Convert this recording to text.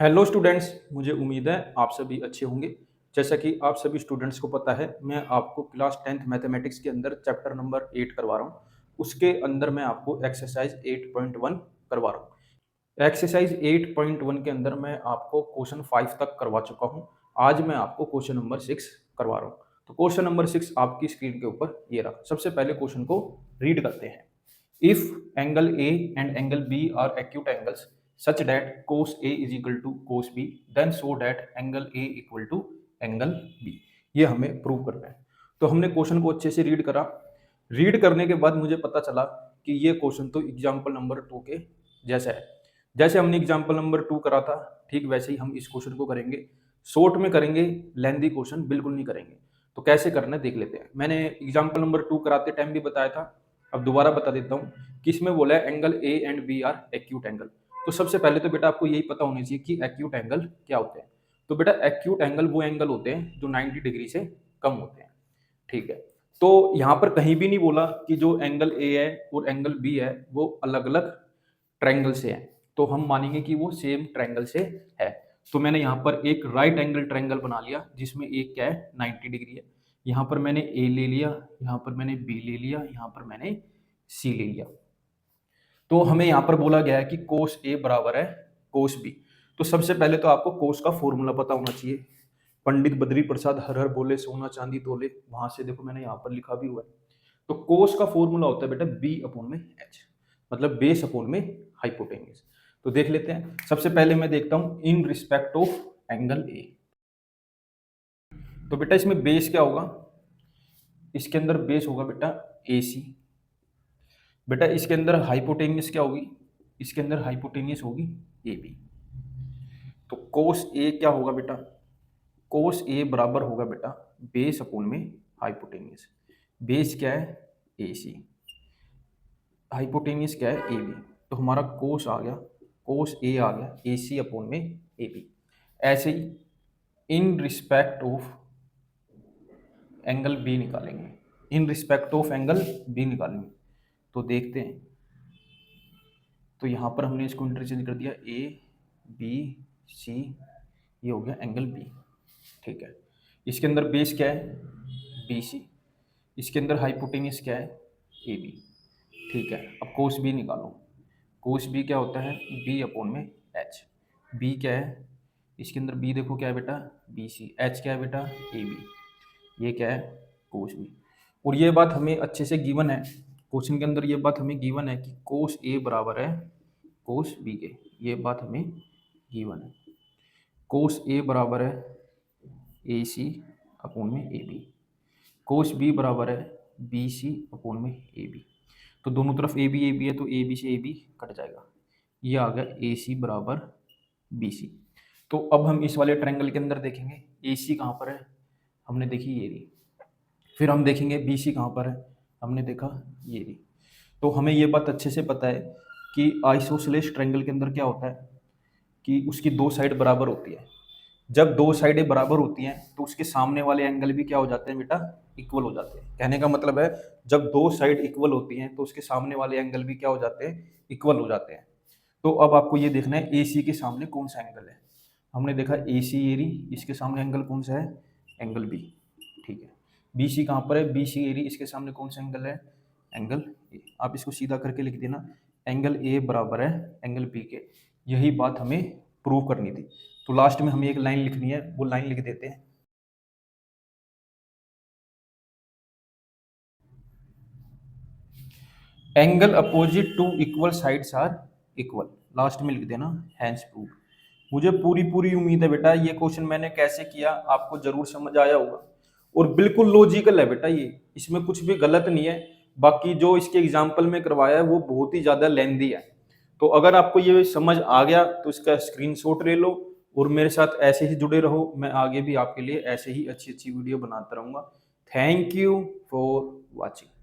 Hello students, मुझे उम्मीद है आप सभी अच्छे होंगे। जैसा कि आप सभी स्टूडेंट्स को पता है, मैं आपको क्लास 10th मैथमेटिक्स के अंदर चैप्टर नंबर 8 करवा रहा हूँ। उसके अंदर मैं आपको एक्सरसाइज 8.1 करवा रहा हूँ। एक्सरसाइज 8.1 के अंदर मैं आपको क्वेश्चन 5 तक करवा चुका हूँ। आज मैं आपको क्वेश्चन नंबर 6 करवा रहा हूँ। तो क्वेश्चन नंबर 6 आपकी स्क्रीन के ऊपर ये रहा। सबसे पहले क्वेश्चन को रीड करते हैं। If angle A and angle B are acute angles such that cos A is equal to cos B, then show that angle A equal to angle B। ये हमें प्रूव करना है। तो हमने क्वेश्चन को अच्छे से रीड करा। रीड करने के बाद मुझे पता चला कि ये क्वेश्चन तो एग्जाम्पल नंबर 2 के जैसा है। जैसे हमने एग्जाम्पल नंबर 2 करा था, ठीक वैसे ही हम इस क्वेश्चन को करेंगे। शॉर्ट में करेंगे, लेंथी क्वेश्चन बिल्कुल नहीं करेंगे। तो कैसे करना है देख लेते हैं। मैंने एग्जाम्पल नंबर 2 कराते टाइम भी बताया था, अब दोबारा बता देता हूँ कि इसमें बोला है angle A and B are acute angle. तो सबसे पहले तो बेटा आपको यही पता होना चाहिए कि एक्यूट एंगल क्या होते हैं। तो बेटा एक्यूट एंगल वो एंगल होते हैं जो 90 डिग्री से कम होते हैं, ठीक है। तो यहाँ पर कहीं भी नहीं बोला कि जो एंगल ए है और एंगल बी है वो अलग अलग ट्रायंगल से है, तो हम मानेंगे कि वो सेम ट्रायंगल से है। तो मैंने यहाँ पर एक राइट एंगल ट्रायंगल बना लिया जिसमें एक क्या है 90 डिग्री है। यहाँ पर मैंने ए ले लिया, यहाँ पर मैंने बी ले लिया, यहाँ पर मैंने सी ले लिया। तो हमें यहाँ पर बोला गया है कि कोस ए बराबर है कोस बी। तो सबसे पहले तो आपको कोस का फॉर्मूला पता होना चाहिए। पंडित बद्री प्रसाद हर हर बोले सोना चांदी तोले, वहां से देखो मैंने यहाँ पर लिखा भी हुआ है। तो कोस का फॉर्मूला होता है बेटा बी अपॉन में एच, मतलब बेस अपॉन में हाइपोटेन्यूज। तो देख लेते हैं। सबसे पहले मैं देखता हूं इन रिस्पेक्ट ऑफ एंगल ए। तो बेटा इसमें बेस क्या होगा, इसके अंदर बेस होगा बेटा ए सी। बेटा इसके अंदर हाइपोटेन्यूस क्या होगी, इसके अंदर हाइपोटेन्यूस होगी ए बी। तो कोस ए क्या होगा बेटा, कोस ए बराबर होगा बेटा बेस अपॉन में हाइपोटेन्यूस। बेस क्या है ए सी, हाइपोटेन्यूस क्या है ए बी। तो हमारा कोस आ गया, कोस ए आ गया ए सी अपॉन में ए बी। ऐसे ही in respect of angle B निकालेंगे, in respect of angle B निकालेंगे। तो देखते हैं। तो यहाँ पर हमने इसको इंटरचेंज कर दिया, ए बी सी, ये हो गया एंगल बी, ठीक है। इसके अंदर बेस क्या है बी सी, इसके अंदर हाइपोटेन्यूस क्या है ए बी, ठीक है। अब कोस बी निकालो। कोस बी क्या होता है बी अपॉन में एच। बी क्या है, इसके अंदर बी देखो क्या है बेटा बी सी, एच क्या है बेटा ए बी, ये क्या है कोस बी। और ये बात हमें अच्छे से गिवन है, क्वेश्चन के अंदर ये बात हमें गिवन है कि कोस ए बराबर है कोस बी के, ये बात हमें गिवन है। कोस ए बराबर है ए सी अपॉन में ए बी, कोस बी बराबर है बी सी अपॉन में ए बी। तो दोनों तरफ ए बी है तो ए बी से ए बी कट जाएगा, ये आ गया ए सी बराबर बी सी। तो अब हम इस वाले ट्रायंगल के अंदर देखेंगे ए सी कहाँ पर है, हमने देखी ये रही। फिर हम देखेंगे बी सी कहाँ पर है, हमने देखा ये रही। तो हमें ये बात अच्छे से पता है कि आइसोसेलेस ट्रायंगल के अंदर क्या होता है कि उसकी दो साइड बराबर होती है। जब दो साइडें बराबर होती हैं तो उसके सामने वाले एंगल भी क्या हो जाते हैं बेटा इक्वल हो जाते हैं। कहने का मतलब है जब दो साइड इक्वल होती हैं तो उसके सामने वाले एंगल भी क्या हो जाते हैं इक्वल हो जाते हैं। तो अब आपको ये देखना है ए सी के सामने कौन सा एंगल है। हमने देखा ए सी एरी, इसके सामने एंगल कौन सा है एंगल बी, ठीक है। बी सी कहाँ पर है बी सी एरी, इसके सामने कौन सा एंगल है एंगल ए। आप इसको सीधा करके लिख देना एंगल ए बराबर है एंगल बी के। यही बात हमें प्रूव करनी थी। तो लास्ट में हमें एक लाइन लिखनी है, वो लाइन लिख देते हैं। Angle opposite to equal sides are equal, last में लिख देना हैंस प्रूव। मुझे पूरी पूरी उम्मीद है बेटा ये क्वेश्चन मैंने कैसे किया आपको जरूर समझ आया होगा, और बिल्कुल लॉजिकल है बेटा ये, इसमें कुछ भी गलत नहीं है। बाकी जो इसके एग्जाम्पल में करवाया है वो बहुत ही ज्यादा लेंदी है। तो अगर आपको ये समझ आ गया तो इसका स्क्रीनशॉट ले लो और मेरे साथ ऐसे ही जुड़े रहो। मैं आगे भी आपके लिए ऐसे ही अच्छी अच्छी वीडियो बनाता रहूंगा। Thank you for watching.